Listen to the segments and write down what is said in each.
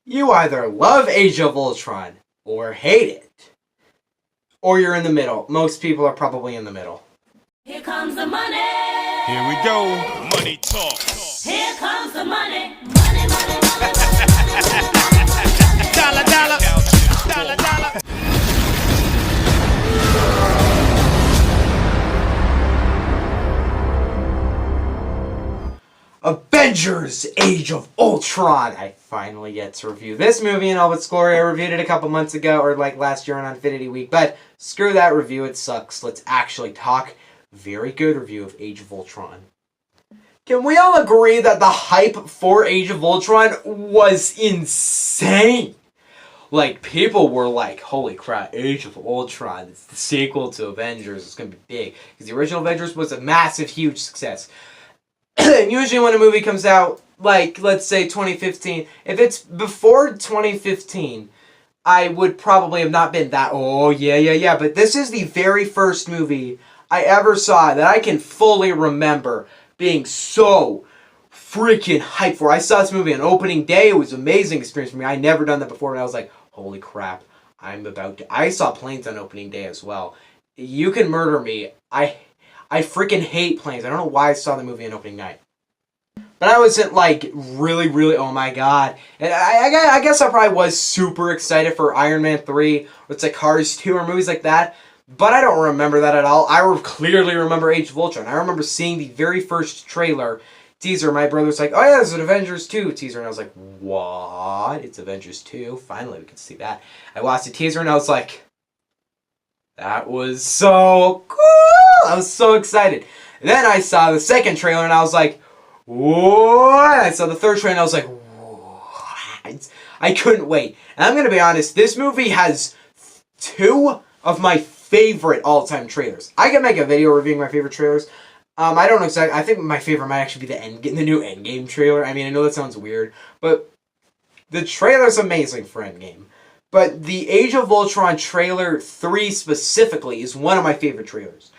You either love Age of Ultron or hate it. Or you're in the middle. Most people are probably in the middle. Here comes the money. Here we go. Money talk. Here comes the money. Money, money, money, money. Dollar, dollar. Dollar, dollar. Avengers Age of Ultron! I finally get to review this movie in all its glory. I reviewed it a couple months ago, or like last year on Infinity Week, but screw that review, it sucks. Let's actually talk. Very good review of Age of Ultron. Can we all agree that the hype for Age of Ultron was insane? Like, people were like, holy crap, Age of Ultron, it's the sequel to Avengers, it's gonna be big. Because the original Avengers was a massive, huge success. And usually when a movie comes out, like, let's say 2015, if it's before 2015, I would probably have not been that, oh, yeah, but this is the very first movie I ever saw that I can fully remember being so freaking hyped for. I saw this movie on opening day, it was an amazing experience for me, I never done that before, and I was like, holy crap, I saw planes on opening day as well. You can murder me, I freaking hate planes. I don't know why I saw the movie on opening night. But I wasn't like really, oh my god. And I guess I probably was super excited for Iron Man 3, or it's like Cars 2 or movies like that. But I don't remember that at all. I clearly remember Age of Ultron. I remember seeing the very first trailer teaser. My brother's like, oh yeah, there's an Avengers 2 teaser. And I was like, what? It's Avengers 2? Finally, we can see that. I watched the teaser and I was like, that was so cool! I was so excited. And then I saw the second trailer and I was like, what? I saw the third trailer and I was like, what? I couldn't wait. And I'm going to be honest, this movie has two of my favorite all-time trailers. I can make a video reviewing my favorite trailers. I don't know exactly. I think my favorite might actually be the new Endgame trailer. I mean, I know that sounds weird, but the trailer's amazing for Endgame. But the Age of Ultron trailer 3 specifically is one of my favorite trailers.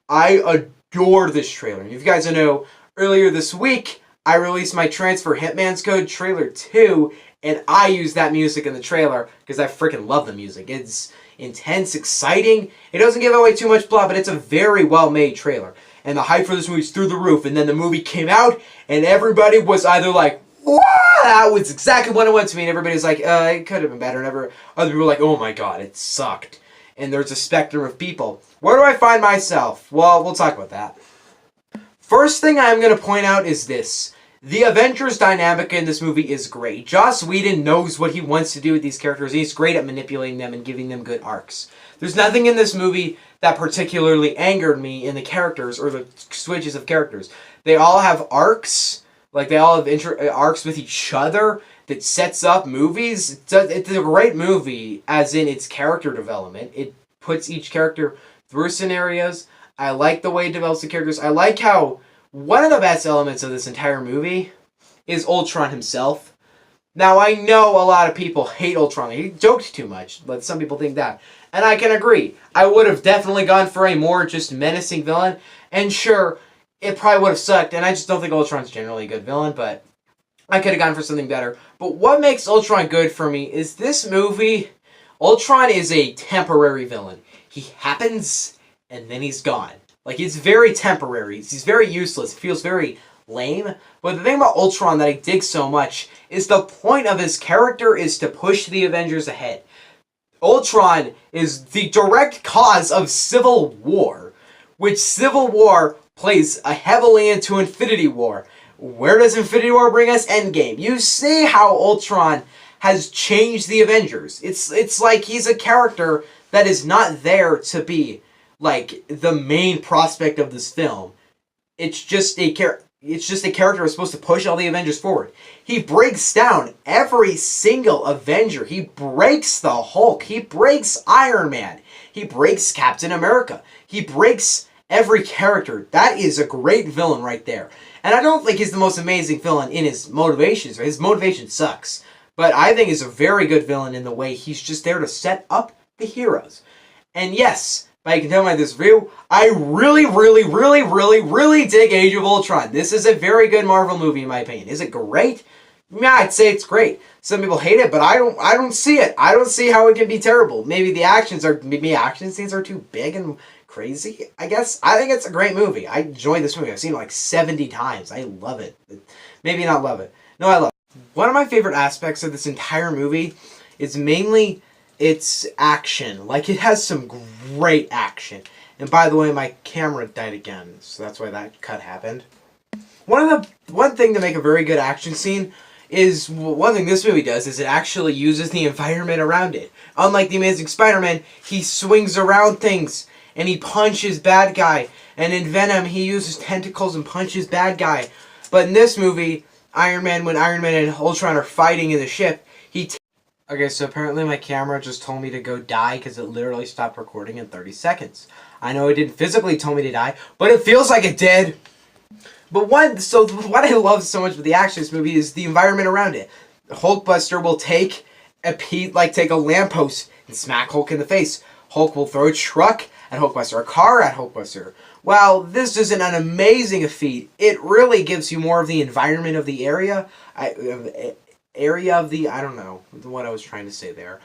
I adore this trailer. And if you guys know, earlier this week, I released my Transfer Hitman's Code trailer 2, and I used that music in the trailer because I freaking love the music. It's intense, exciting. It doesn't give away too much plot, but it's a very well-made trailer. And the hype for this movie is through the roof. And then the movie came out, and everybody was either like, wow, that was exactly what it went to me, and everybody's like, it could have been better, and other people were like, oh my god, it sucked. And there's a spectrum of people. Where do I find myself? Well, we'll talk about that. First thing I'm going to point out is this. The Avengers dynamic in this movie is great. Joss Whedon knows what he wants to do with these characters, and he's great at manipulating them and giving them good arcs. There's nothing in this movie that particularly angered me in the characters, or the switches of characters. They all have arcs. Like, they all have arcs with each other that sets up movies. It's a great movie, as in its character development. It puts each character through scenarios. I like the way it develops the characters. I like how one of the best elements of this entire movie is Ultron himself. Now, I know a lot of people hate Ultron. He joked too much, but some people think that. And I can agree. I would have definitely gone for a more just menacing villain. And sure, it probably would have sucked, and I just don't think Ultron's generally a good villain, but I could have gone for something better. But what makes Ultron good for me is this movie, Ultron is a temporary villain. He happens, and then he's gone. Like, he's very temporary. He's very useless. He feels very lame. But the thing about Ultron that I dig so much is the point of his character is to push the Avengers ahead. Ultron is the direct cause of Civil War, which Civil War plays heavily into Infinity War. Where does Infinity War bring us? Endgame. You see how Ultron has changed the Avengers. It's like he's a character that is not there to be like the main prospect of this film. It's just a character who's supposed to push all the Avengers forward. He breaks down every single Avenger. He breaks the Hulk. He breaks Iron Man. He breaks Captain America. He breaks every character. That is a great villain right there. And I don't think he's the most amazing villain in his motivations. His motivation sucks. But I think he's a very good villain in the way he's just there to set up the heroes. And yes, but I can tell by this review, I really dig Age of Ultron. This is a very good Marvel movie in my opinion. Is it great? Yeah, I'd say it's great. Some people hate it, but I don't see it. I don't see how it can be terrible. Maybe the action scenes are too big and crazy, I guess. I think it's a great movie. I enjoy this movie. I've seen it like 70 times. I love it. Maybe not love it. No, I love it. One of my favorite aspects of this entire movie is mainly its action. Like, it has some great action. And by the way, my camera died again, so that's why that cut happened. One thing to make a very good action scene is, one thing this movie does is it actually uses the environment around it. Unlike The Amazing Spider-Man, he swings around things and he punches bad guy. And in Venom, he uses tentacles and punches bad guy. But in this movie, when Iron Man and Ultron are fighting in the ship, okay, so apparently my camera just told me to go die because it literally stopped recording in 30 seconds. I know it didn't physically tell me to die, but it feels like it did. But what I love so much with the action of this movie is the environment around it. Hulkbuster will take a lamppost and smack Hulk in the face. Hulk will throw a truck at Hulkbuster, a car at Hulkbuster. Well, this isn't an amazing feat. It really gives you more of the environment of the area. I don't know what I was trying to say there.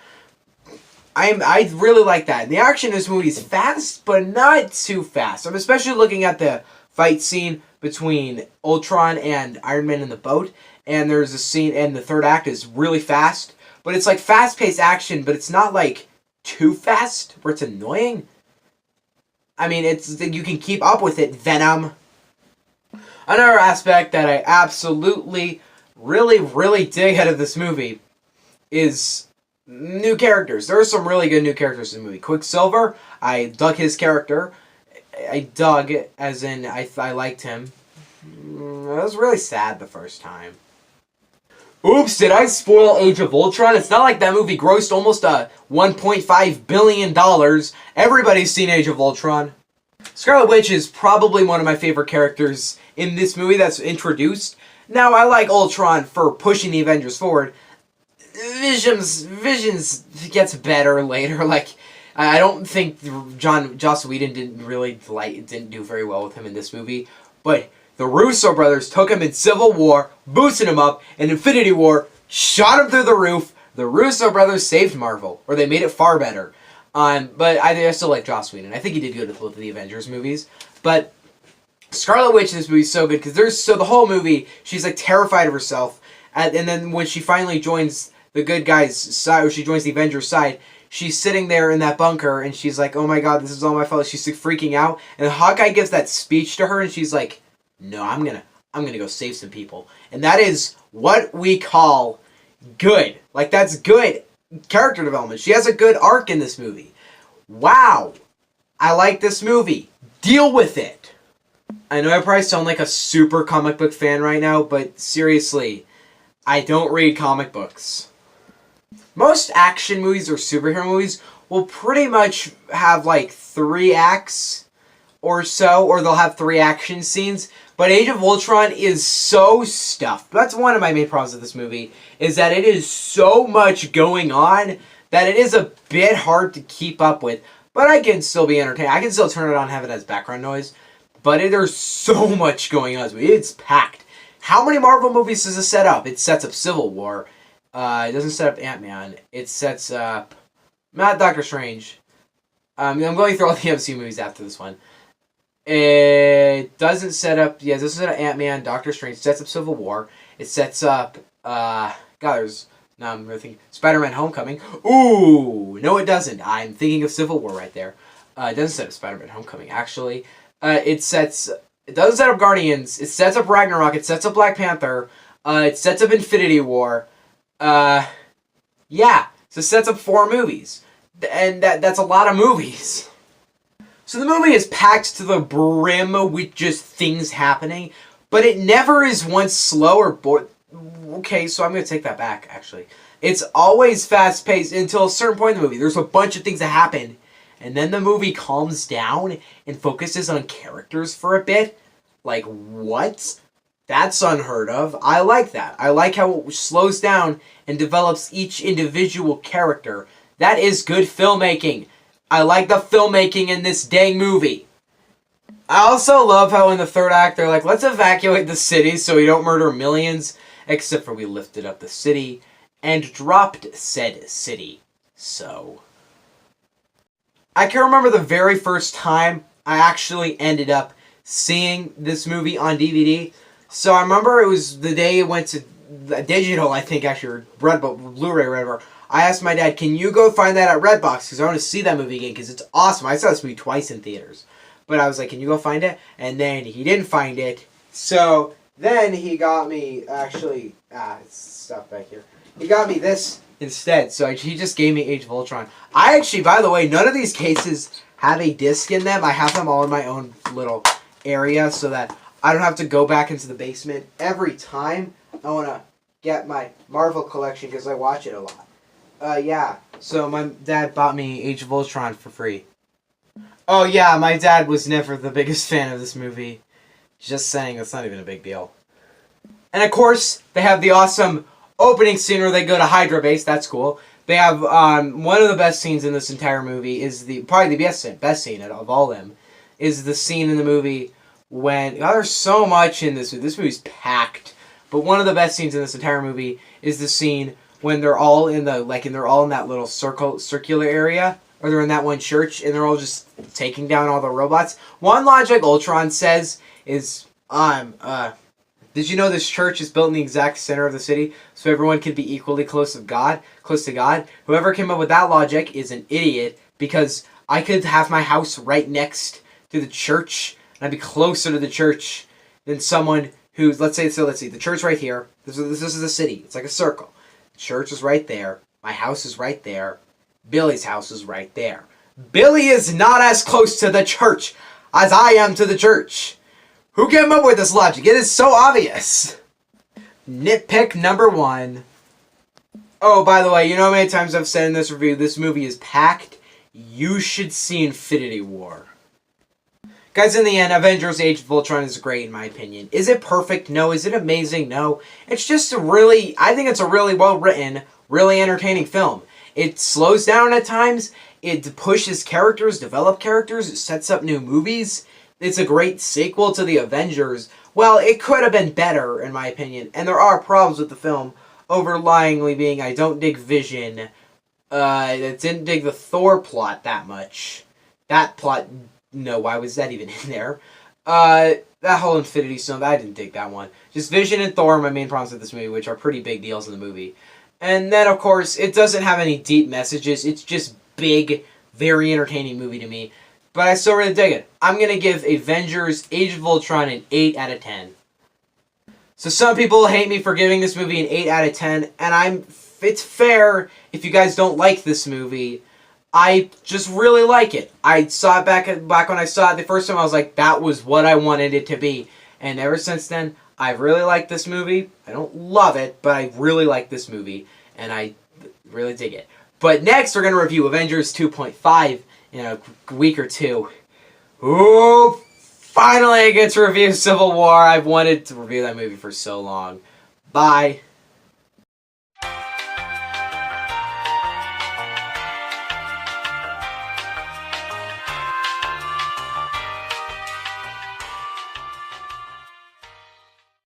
I really like that. And the action in this movie is fast, but not too fast. I'm especially looking at the fight scene between Ultron and Iron Man in the boat. And there's a scene, and the third act is really fast. But it's like fast-paced action, but it's not like too fast where it's annoying. I mean, you can keep up with it. Venom. Another aspect that I absolutely, really, really dig out of this movie is new characters. There are some really good new characters in the movie. Quicksilver, I dug his character. I dug, as in, I liked him. It was really sad the first time. Oops, did I spoil Age of Ultron? It's not like that movie grossed almost $1.5 billion. Everybody's seen Age of Ultron. Scarlet Witch is probably one of my favorite characters in this movie that's introduced. Now, I like Ultron for pushing the Avengers forward. Visions gets better later. Like, I don't think Joss Whedon didn't do very well with him in this movie, but the Russo brothers took him in Civil War, boosted him up, and Infinity War shot him through the roof. The Russo brothers saved Marvel, or they made it far better. But I still like Joss Whedon. I think he did good with both of the Avengers movies. But Scarlet Witch in this movie is so good because the whole movie she's like terrified of herself, and then when she finally joins the good guys' side, or she joins the Avengers side, she's sitting there in that bunker and she's like, "Oh my God, this is all my fault." She's like freaking out, and Hawkeye gives that speech to her, and she's like, "No, I'm gonna go save some people," and that is what we call good. Like, that's good character development. She has a good arc in this movie. Wow, I like this movie. Deal with it. I know I probably sound like a super comic book fan right now, but seriously, I don't read comic books. Most action movies or superhero movies will pretty much have like 3 acts or so, or they'll have 3 action scenes. But Age of Ultron is so stuffed. That's one of my main problems with this movie, is that it is so much going on that it is a bit hard to keep up with. But I can still be entertained. I can still turn it on and have it as background noise. But there's so much going on. It's packed. How many Marvel movies does it set up? It sets up Civil War. It doesn't set up Ant-Man. It sets up... not Doctor Strange. I'm going through all the MCU movies after this one. It doesn't set up... yeah, it doesn't set up Ant-Man, Doctor Strange. It sets up Civil War. It sets up... God, there's... no, I'm really thinking... Spider-Man Homecoming. Ooh! No, it doesn't. I'm thinking of Civil War right there. It doesn't set up Spider-Man Homecoming, actually. It doesn't set up Guardians. It sets up Ragnarok. It sets up Black Panther. It sets up Infinity War. Yeah. So it sets up 4 movies. And that's a lot of movies. So the movie is packed to the brim with just things happening. But it never is once slow or bored. Okay, so I'm going to take that back, actually. It's always fast-paced until a certain point in the movie. There's a bunch of things that happen. And then the movie calms down and focuses on characters for a bit. Like, what? That's unheard of. I like that. I like how it slows down and develops each individual character. That is good filmmaking. I like the filmmaking in this dang movie. I also love how in the third act they're like, let's evacuate the city so we don't murder millions. except for we lifted up the city and dropped said city. So, I can remember the very first time I actually ended up seeing this movie on DVD. So I remember it was the day it went to digital, I think, actually, or Blu-ray or whatever. I asked my dad, can you go find that at Redbox? Because I want to see that movie again, because it's awesome. I saw this movie twice in theaters. But I was like, can you go find it? And then he didn't find it. So then he got me, actually, it's stuff back here. He got me this instead. So he just gave me Age of Ultron. I actually, by the way, none of these cases have a disc in them. I have them all in my own little area so that I don't have to go back into the basement every time I want to get my Marvel collection because I watch it a lot. Yeah. So my dad bought me Age of Ultron for free. Oh yeah, my dad was never the biggest fan of this movie. Just saying, it's not even a big deal. And of course, they have the awesome opening scene where they go to Hydra Base. That's cool. They have one of the best scenes in this entire movie is probably the best scene of all of them is the scene in the movie when there's so much in this movie. This movie's packed, but one of the best scenes in this entire movie is the scene when they're all in they're all in that little circular area, or they're in that one church, and they're all just taking down all the robots. One logic Ultron says is, did you know this church is built in the exact center of the city so everyone can be equally close to God? Whoever came up with that logic is an idiot, because I could have my house right next to the church, and I'd be closer to the church than someone who's, let's see, the church right here. This is the city. It's like a circle. The church is right there. My house is right there. Billy's house is right there. Billy is not as close to the church as I am to the church. Who came up with this logic? It is so obvious. Nitpick number 1. Oh, by the way, you know how many times I've said in this review, this movie is packed? You should see Infinity War. Guys, in the end, Avengers Age of Ultron is great in my opinion. Is it perfect? No. Is it amazing? No. It's just I think it's a really well-written, really entertaining film. It slows down at times. It pushes characters, develop characters. It sets up new movies. It's a great sequel to the Avengers. Well, it could have been better, in my opinion. And there are problems with the film, overlyingly being I don't dig Vision. I didn't dig the Thor plot that much. That plot, no, why was that even in there? That whole Infinity Stone, I didn't dig that one. Just Vision and Thor are my main problems with this movie, which are pretty big deals in the movie. And then, of course, it doesn't have any deep messages. It's just big, very entertaining movie to me. But I still really dig it. I'm going to give Avengers Age of Ultron an 8 out of 10. So some people hate me for giving this movie an 8 out of 10. And it's fair if you guys don't like this movie. I just really like it. I saw it back when I saw it the first time. I was like, that was what I wanted it to be. And ever since then, I really like this movie. I don't love it, but I really like this movie. And I really dig it. But next, we're going to review Avengers 2.5 in a week or two. Ooh, finally I get to review Civil War. I've wanted to review that movie for so long. Bye.